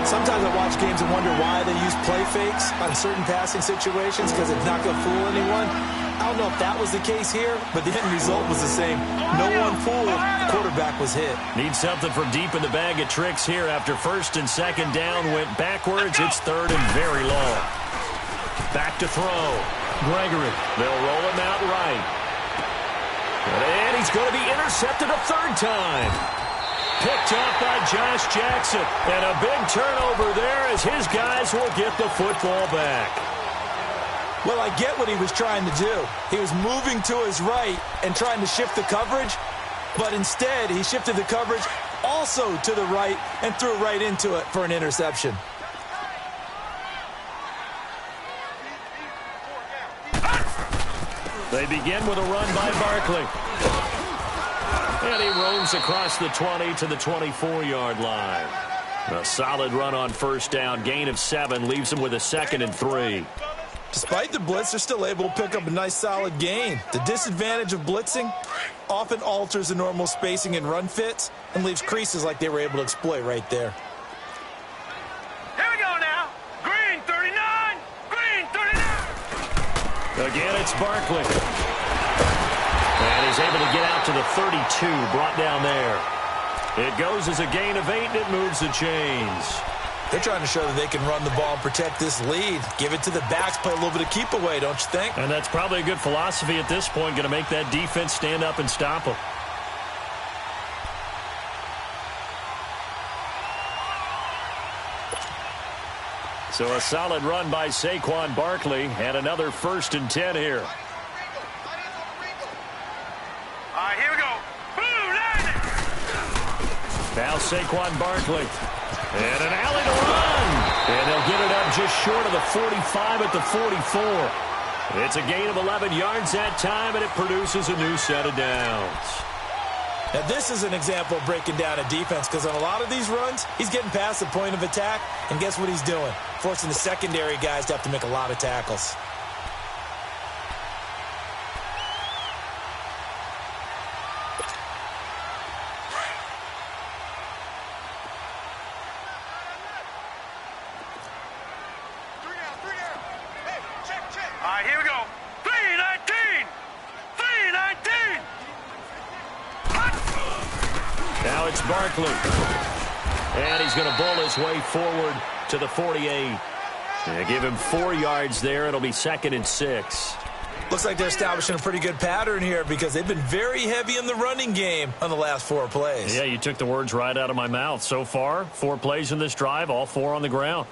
Sometimes I watch games and wonder why they use play fakes on certain passing situations because it's not going to fool anyone. I don't know if that was the case here, but the end result was the same. No one fooled. The quarterback was hit. Need something from deep in the bag of tricks here after 1st and 2nd down. Went backwards. It's 3rd and very long. Back to throw. Gregory. They'll roll him out right. And he's going to be intercepted a 3rd time. Picked up by Josh Jackson. And a big turnover there as his guys will get the football back. Well, I get what he was trying to do. He was moving to his right and trying to shift the coverage, but instead he shifted the coverage also to the right and threw right into it for an interception. They begin with a run by Barkley. And he roams across the 20 to the 24-yard line. A solid run on first down. Gain of 7 leaves him with a 2nd and 3. Despite the blitz, they're still able to pick up a nice solid gain. The disadvantage of blitzing often alters the normal spacing and run fits and leaves creases like they were able to exploit right there. Here we go now. Green 39. Green 39. Again, it's Barkley. And he's able to get out to the 32, brought down there. It goes as a gain of 8, and it moves the chains. They're trying to show that they can run the ball and protect this lead. Give it to the backs, play a little bit of keep away, don't you think? And that's probably a good philosophy at this point, going to make that defense stand up and stop them. So a solid run by Saquon Barkley and another 1st and 10 here. All right, here we go. Boom, land it. Now Saquon Barkley. And an alley to run. And they'll get it up just short of the 45 at the 44. It's a gain of 11 yards that time, and it produces a new set of downs. Now, this is an example of breaking down a defense because on a lot of these runs, he's getting past the point of attack, and guess what he's doing? Forcing the secondary guys to have to make a lot of tackles. All right, here we go. 319. 319. Now it's Barkley. And he's going to bull his way forward to the 48. And give him 4 yards there. It'll be 2nd and 6. Looks like they're establishing a pretty good pattern here because they've been very heavy in the running game on the last 4 plays. Yeah, you took the words right out of my mouth. So far, 4 plays in this drive, all 4 on the ground.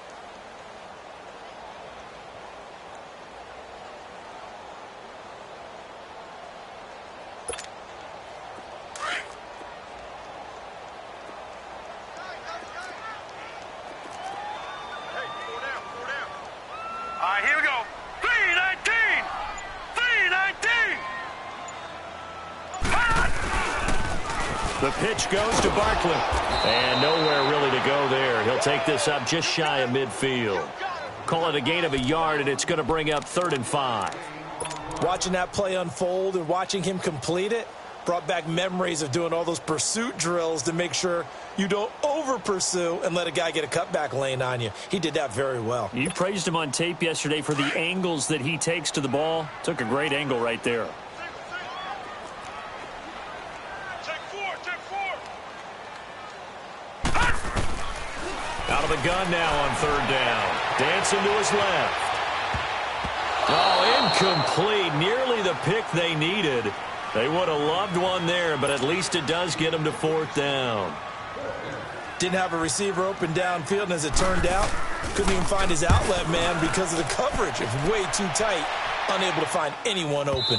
All right, here we go. 319. 319. The pitch goes to Barkley. And nowhere really to go there. He'll take this up just shy of midfield. Call it a gain of a yard, and it's going to bring up 3rd and 5. Watching that play unfold and watching him complete it brought back memories of doing all those pursuit drills to make sure you don't over-pursue and let a guy get a cutback lane on you. He did that very well. You praised him on tape yesterday for the angles that he takes to the ball. Took a great angle right there. Check 4, check 4. Out of the gun now on 3rd down. Dancing to his left. Oh, incomplete. Nearly the pick they needed. They would have loved one there, but at least it does get them to 4th down. Didn't have a receiver open downfield, and as it turned out, couldn't even find his outlet man because of the coverage. It was way too tight, unable to find anyone open.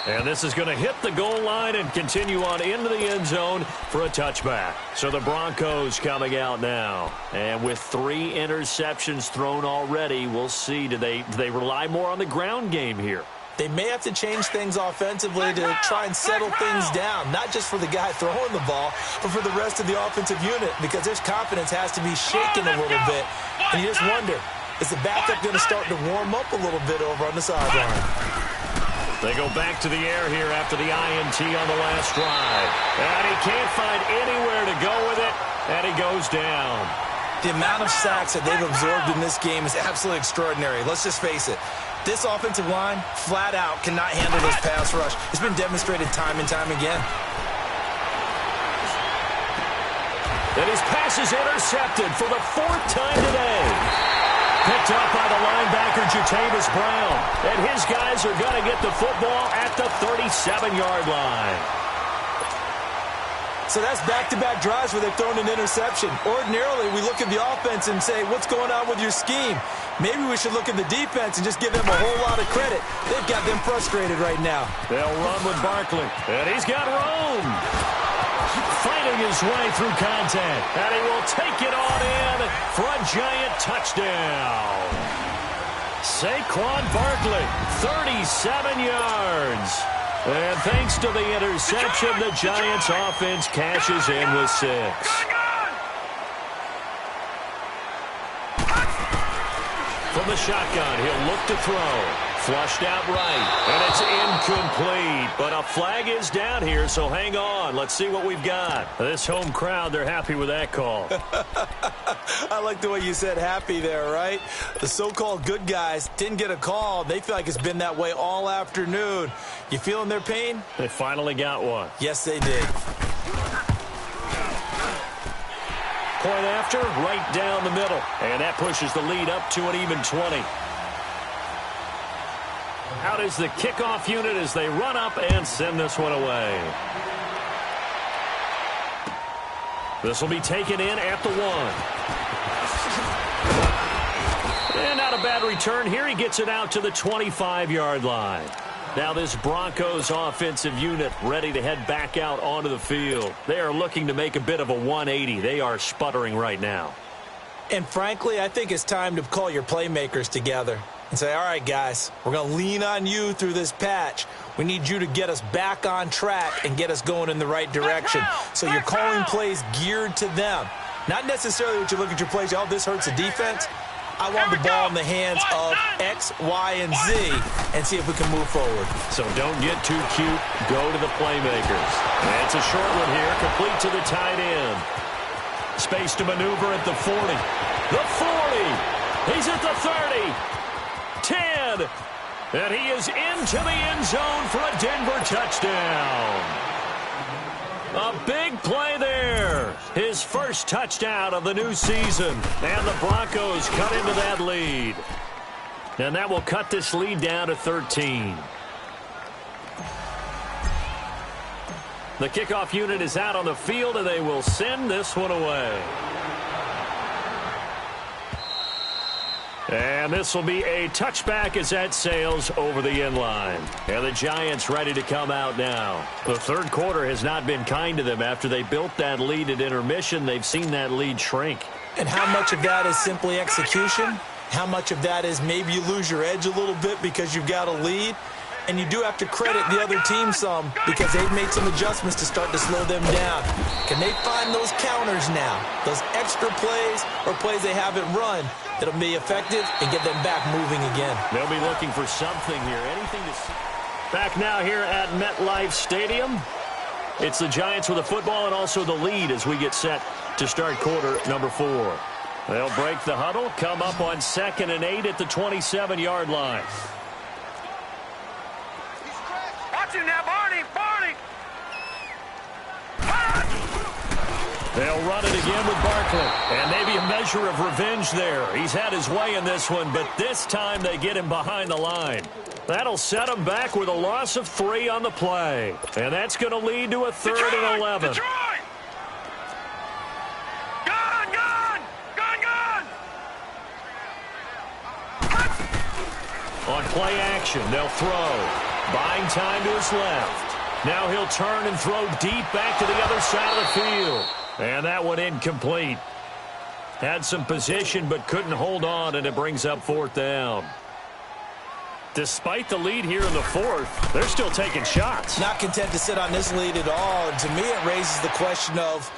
And this is going to hit the goal line and continue on into the end zone for a touchback. So the Broncos coming out now. And with 3 interceptions thrown already, we'll see. Do they rely more on the ground game here? They may have to change things offensively to try and settle things down, not just for the guy throwing the ball, but for the rest of the offensive unit, because their confidence has to be shaken a little bit. And you just wonder, is the backup going to start to warm up a little bit over on the sideline? They go back to the air here after the INT on the last drive. And he can't find anywhere to go with it, and he goes down. The amount of sacks that they've absorbed in this game is absolutely extraordinary. Let's just face it. This offensive line, flat out, cannot handle this pass rush. It's been demonstrated time and time again. And his pass is intercepted for the 4th time today. Picked up by the linebacker, Jatavis Brown. And his guys are going to get the football at the 37-yard line. So that's back-to-back drives where they've thrown an interception. Ordinarily, we look at the offense and say, what's going on with your scheme? Maybe we should look at the defense and just give them a whole lot of credit. They've got them frustrated right now. They'll run with Barkley. And he's got room. Fighting his way through contact. And he will take it on in for a giant touchdown. Saquon Barkley, 37 yards. And thanks to the interception, the Giants offense cashes in with 6. From the shotgun, he'll look to throw. Flushed out right, and it's incomplete. But a flag is down here, so hang on. Let's see what we've got. This home crowd, they're happy with that call. I like the way you said happy there, right? The so-called good guys didn't get a call. They feel like it's been that way all afternoon. You feeling their pain? They finally got one. Yes, they did. Point after, right down the middle. And that pushes the lead up to an even 20. Out is the kickoff unit as they run up and send this one away. This will be taken in at the 1. And not a bad return here. He gets it out to the 25-yard line. Now this Broncos offensive unit ready to head back out onto the field. They are looking to make a bit of a 180. They are sputtering right now. And frankly, I think it's time to call your playmakers together and say, all right, guys, we're going to lean on you through this patch. We need you to get us back on track and get us going in the right direction. So you're calling plays geared to them. Not necessarily what you look at your plays, oh, this hurts the defense. I want the ball in the hands of X, Y, and Z and see if we can move forward. So don't get too cute. Go to the playmakers. And it's a short one here, complete to the tight end. Space to maneuver at the 40. The 40. He's at the 30. 10. And he is into the end zone for a Denver touchdown. A big play there. His first touchdown of the new season. And the Broncos cut into that lead. And that will cut this lead down to 13. The kickoff unit is out on the field, and they will send this one away. And this will be a touchback as that sails over the end line. And the Giants ready to come out now. The third quarter has not been kind to them. After they built that lead at intermission, they've seen that lead shrink. And how much of that is simply execution? How much of that is maybe you lose your edge a little bit because you've got a lead? And you do have to credit the other team some because they've made some adjustments to start to slow them down. Can they find those counters now, those extra plays or plays they haven't run that'll be effective and get them back moving again? They'll be looking for something here. Anything to see. Back now here at MetLife Stadium. It's the Giants with the football and also the lead as we get set to start quarter number 4. They'll break the huddle, come up on 2nd and 8 at the 27-yard line. Watch him now, Barney! They'll run it again with Barkley. And maybe a measure of revenge there. He's had his way in this one, but this time they get him behind the line. That'll set him back with a loss of 3 on the play. And that's going to lead to a 3rd and 11. Detroit! Gun! On play action, they'll throw. Buying time to his left. Now he'll turn and throw deep back to the other side of the field. And that one incomplete. Had some position but couldn't hold on, and it brings up 4th down. Despite the lead here in the 4th, they're still taking shots. Not content to sit on this lead at all. And to me, it raises the question of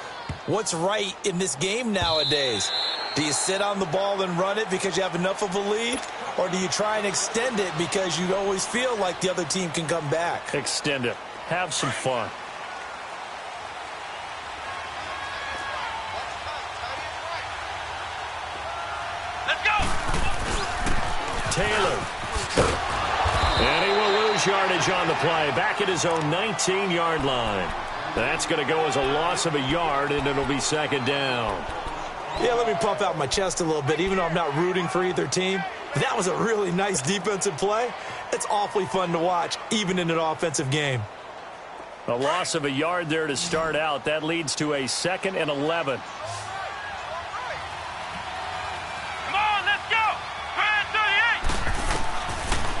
what's right in this game nowadays. Do you sit on the ball and run it because you have enough of a lead? Or do you try and extend it because you always feel like the other team can come back? Extend it. Have some fun. Let's go! Taylor. And he will lose yardage on the play. Back at his own 19-yard line. That's going to go as a loss of a yard, and it'll be 2nd down. Yeah, let me pump out my chest a little bit, even though I'm not rooting for either team. That was a really nice defensive play. It's awfully fun to watch, even in an offensive game. A loss of a yard there to start out. That leads to a 2nd and 11. Come on, let's go. Brand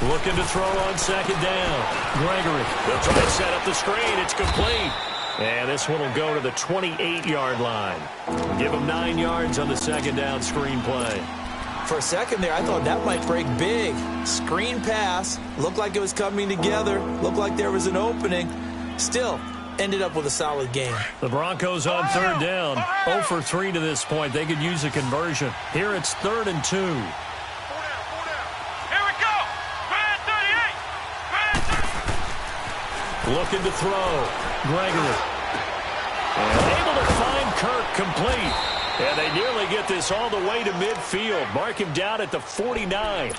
38. Looking to throw on 2nd down. Gregory. They'll try to set up the screen. It's complete. And this one will go to the 28-yard line. Give him 9 yards on the 2nd down screen play. For a second there, I thought that might break big. Screen pass. Looked like it was coming together. Looked like there was an opening. Still, ended up with a solid game. The Broncos on 3rd down. 0 for 3 to this point. They could use a conversion. Here it's 3rd and 2. Here we go. Brand 38. Brand 38. Looking to throw. Gregory. And able to find Kirk complete. And they nearly get this all the way to midfield. Mark him down at the 49.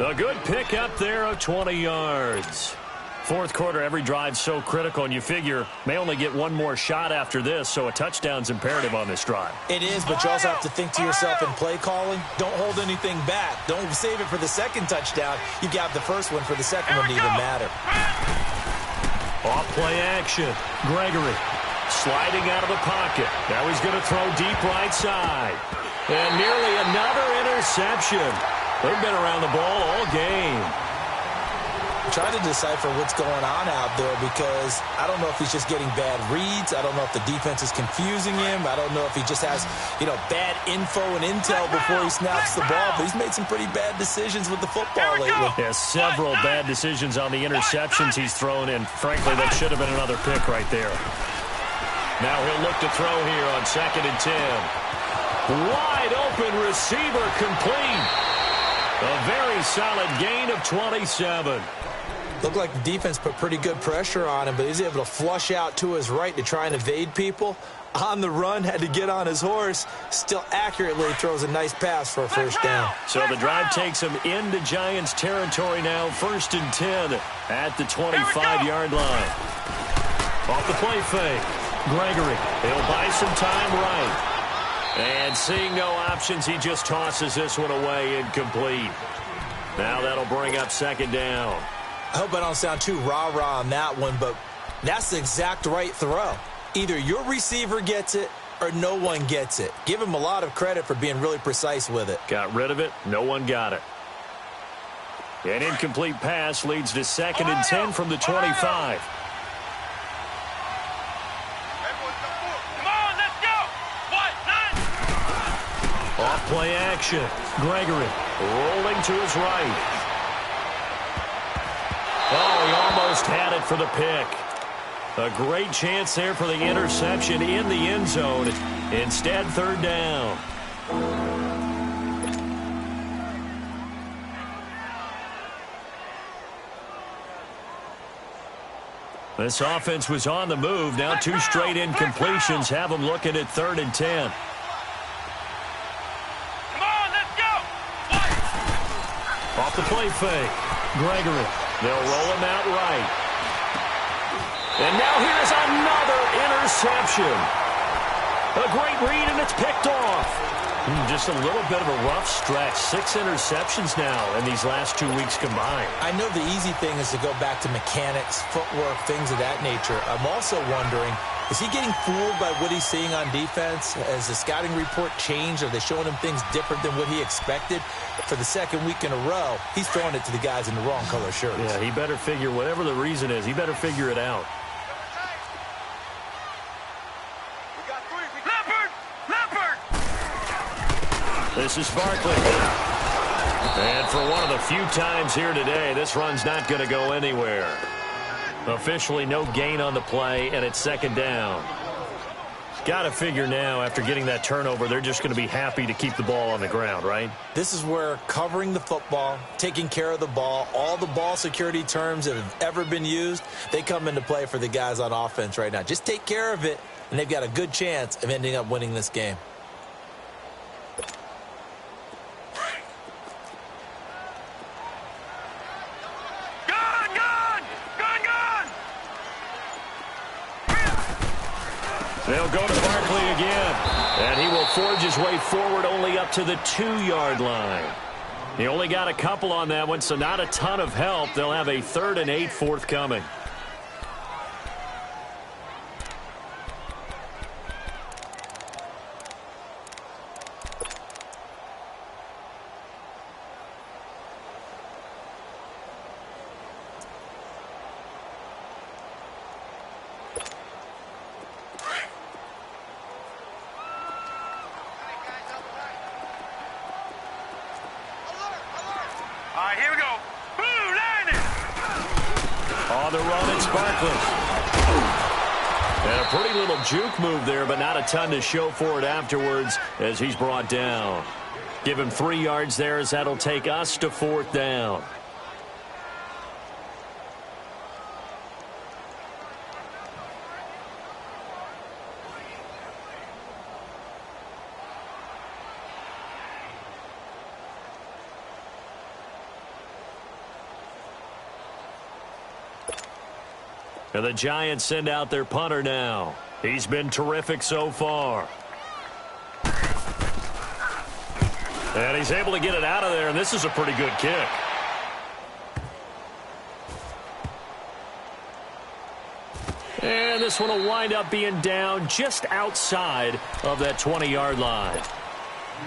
A good pick up there of 20 yards. Fourth quarter, every drive so critical, and you figure may only get one more shot after this, so a touchdown's imperative on this drive. It is, but you also have to think to yourself in play calling, don't hold anything back. Don't save it for the second touchdown. You got the first one for the second one to even matter. Off play action. Gregory sliding out of the pocket. Now he's going to throw deep right side. And nearly another interception. They've been around the ball all game. Trying to decipher what's going on out there because I don't know if he's just getting bad reads. I don't know if the defense is confusing him. I don't know if he just has, bad info and intel before he snaps the ball. But he's made some pretty bad decisions with the football lately. Yeah, several bad decisions on the interceptions he's thrown in. Frankly, that should have been another pick right there. Now he'll look to throw here on 2nd and 10. Wide open receiver complete. A very solid gain of 27. Looked like the defense put pretty good pressure on him, but he was able to flush out to his right to try and evade people. On the run, had to get on his horse. Still accurately throws a nice pass for a first down. So the drive takes him into Giants territory now. 1st and 10 at the 25-yard line. Off the play fake. Gregory, he'll buy some time right. And seeing no options, he just tosses this one away incomplete. Now that'll bring up 2nd down. I hope I don't sound too rah-rah on that one, but that's the exact right throw. Either your receiver gets it or no one gets it. Give him a lot of credit for being really precise with it. Got rid of it. No one got it. An incomplete pass leads to 2nd and 10 from the 25. Off play action. Gregory rolling to his right. Oh, he almost had it for the pick. A great chance there for the interception in the end zone. Instead, 3rd down. This offense was on the move. Now 2 straight incompletions have them looking at 3rd and 10. Off the play fake. Gregory. They'll roll him out right. And now here's another interception. A great read, and it's picked off. Just a little bit of a rough stretch. 6 interceptions now in these last 2 weeks combined. I know the easy thing is to go back to mechanics, footwork, things of that nature. I'm also wondering, is he getting fooled by what he's seeing on defense? Has the scouting report changed? Are they showing him things different than what he expected? For the 2nd week in a row, he's throwing it to the guys in the wrong color shirts. Yeah, he better figure, whatever the reason is, he better figure it out. This is Barkley. And for one of the few times here today, this run's not going to go anywhere. Officially no gain on the play, and it's 2nd down. Got to figure now, after getting that turnover, they're just going to be happy to keep the ball on the ground, right? This is where covering the football, taking care of the ball, all the ball security terms that have ever been used, they come into play for the guys on offense right now. Just take care of it, and they've got a good chance of ending up winning this game. They'll go to Barkley again, and he will forge his way forward only up to the 2-yard line. He only got a couple on that one, so not a ton of help. They'll have a 3rd and 8 forthcoming. On the run, it's Barkley. And a pretty little juke move there, but not a ton to show for it afterwards as he's brought down. Give him 3 yards there as that'll take us to 4th down. And the Giants send out their punter now. He's been terrific so far. And he's able to get it out of there, and this is a pretty good kick. And this one will wind up being down just outside of that 20-yard line.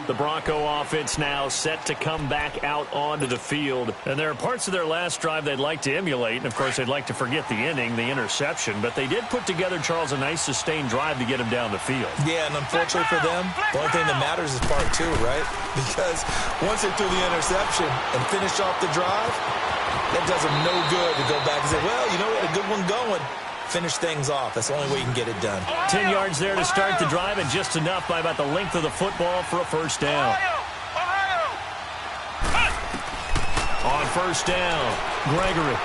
The Bronco offense now set to come back out onto the field. And there are parts of their last drive they'd like to emulate. And, of course, they'd like to forget the inning, the interception. But they did put together, Charles, a nice sustained drive to get him down the field. Yeah, and unfortunately for them, the only thing that matters is part 2, right? Because once they threw the interception and finished off the drive, that does them no good to go back and say, well, you know, we had a good one going. Finish things off. That's the only way you can get it done. 10 yards there to start the drive, and just enough by about the length of the football for a first down. On first down, Gregory.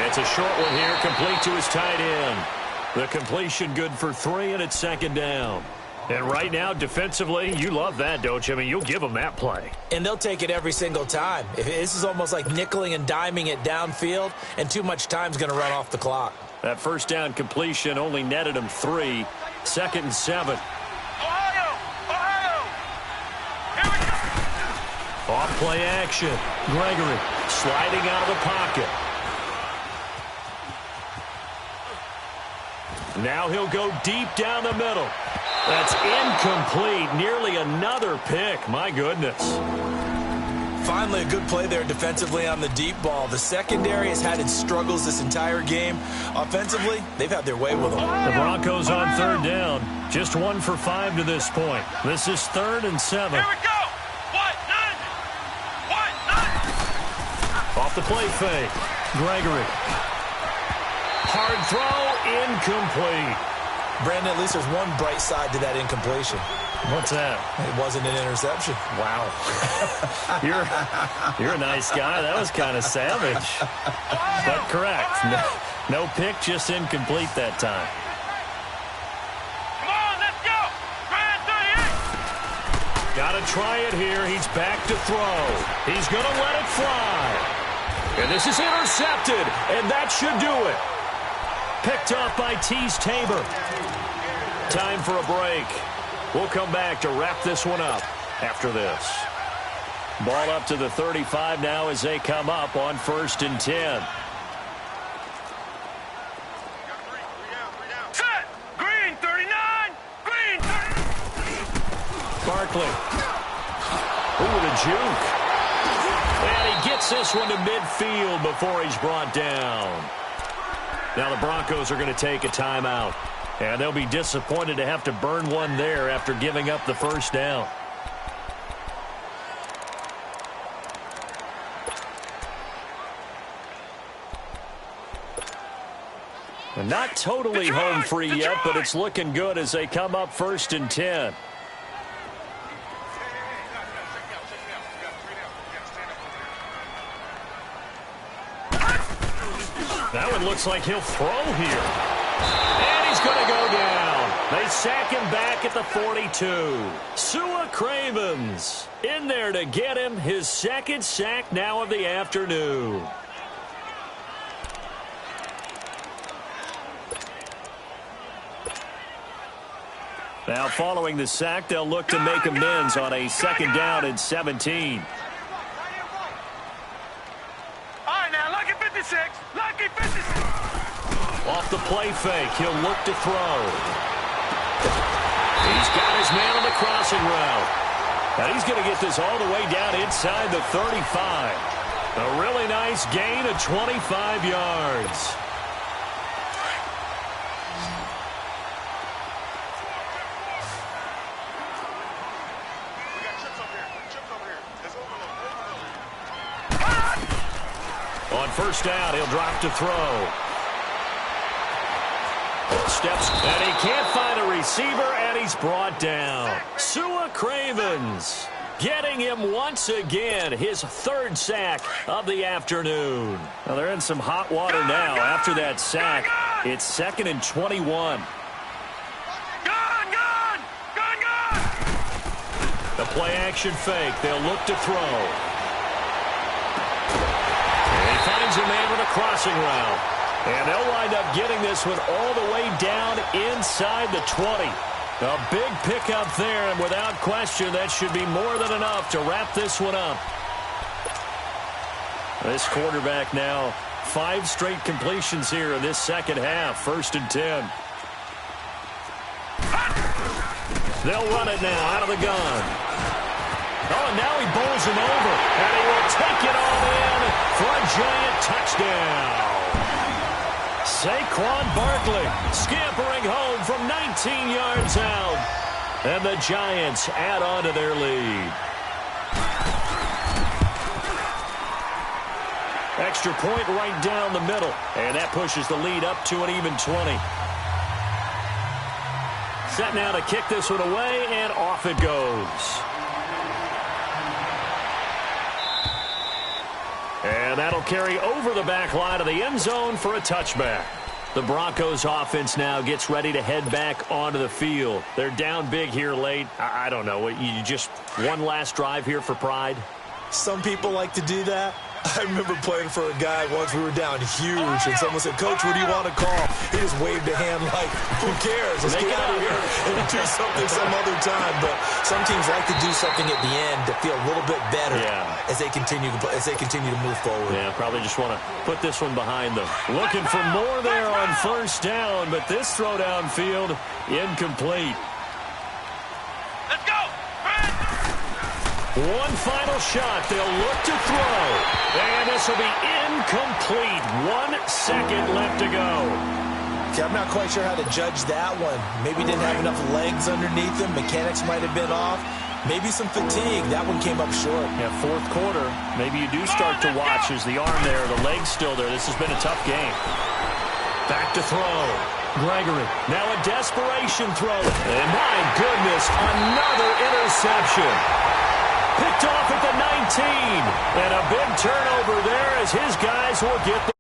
It's a short one here, complete to his tight end. The completion good for 3, and it's 2nd down. And right now, defensively, you love that, don't you? I mean, you'll give them that play. And they'll take it every single time. This is almost like nickeling and diming it downfield, and too much time's going to run off the clock. That first down completion only netted him 3. 2nd and 7. Ohio! Here we go! Off play action. Gregory sliding out of the pocket. Now he'll go deep down the middle. That's incomplete. Nearly another pick. My goodness. Finally, a good play there defensively on the deep ball. The secondary has had its struggles this entire game. Offensively, they've had their way with them. The Broncos on 3rd down. Just 1 for 5 to this point. This is 3rd and 7. Here we go! What? None! Off the play fake. Gregory. Hard throw. Incomplete. Brandon, at least there's one bright side to that incompletion. What's that? It wasn't an interception. Wow. You're a nice guy. That was kind of savage. But correct. No pick, just incomplete that time. Come on, let's go! Grand 38! Got to try it here. He's back to throw. He's going to let it fly. And this is intercepted, and that should do it. Picked off by Tease Tabor. Time for a break. We'll come back to wrap this one up after this. Ball up to the 35 now as they come up on 1st and 10. Set! Green 39! Green 39! Barkley. Ooh, the juke. And he gets this one to midfield before he's brought down. Now the Broncos are going to take a timeout. And they'll be disappointed to have to burn one there after giving up the first down. And not totally home free yet, but it's looking good as they come up 1st and 10. That one looks like he'll throw here. And he's going to go down. They sack him back at the 42. Sua Cravens in there to get him his 2nd sack now of the afternoon. Now following the sack, they'll look to make amends on a 2nd down and 17. All right, now, lucky 56. Lucky 56. Off the play fake, he'll look to throw. He's got his man on the crossing route. And he's going to get this all the way down inside the 35. A really nice gain of 25 yards. On first down, he'll drop to throw. Steps, and he can't find a receiver, and he's brought down. Sua Cravens getting him once again, his third sack of the afternoon. Well, they're in some hot water now. After that sack, it's 2nd and 21. The play-action fake. They'll look to throw. And he finds a man with a crossing route. And they'll wind up getting this one all the way down inside the 20. A big pickup there, and without question, that should be more than enough to wrap this one up. This quarterback now, 5 straight completions here in this second half. 1st and 10. They'll run it now out of the gun. Oh, and now he bowls him over, and he will take it all in for a giant touchdown. Saquon Barkley scampering home from 19 yards out. And the Giants add on to their lead. Extra point right down the middle. And that pushes the lead up to an even 20. Set now to kick this one away, and off it goes. And that'll carry over the back line of the end zone for a touchback. The Broncos offense now gets ready to head back onto the field. They're down big here late. I don't know. You just one last drive here for pride? Some people like to do that. I remember playing for a guy once. We were down huge, and someone said, "Coach, what do you want to call?" He just waved a hand like, "Who cares? Let's get out of here and do something some other time." But some teams like to do something at the end to feel a little bit better as they continue to move forward. Yeah, probably just want to put this one behind them. Looking for more there on first down, but this throw downfield incomplete. Let's go! One final shot. They'll look to throw. And this will be incomplete. 1 second left to go. See, I'm not quite sure how to judge that one. Maybe didn't have enough legs underneath him. Mechanics might have been off. Maybe some fatigue. That one came up short. Yeah, 4th quarter. Maybe you do start to watch as the arm there, the leg's still there. This has been a tough game. Back to throw. Gregory. Now a desperation throw. And my goodness, another interception. Picked off at the 19. And a big turnover there as his guys will get the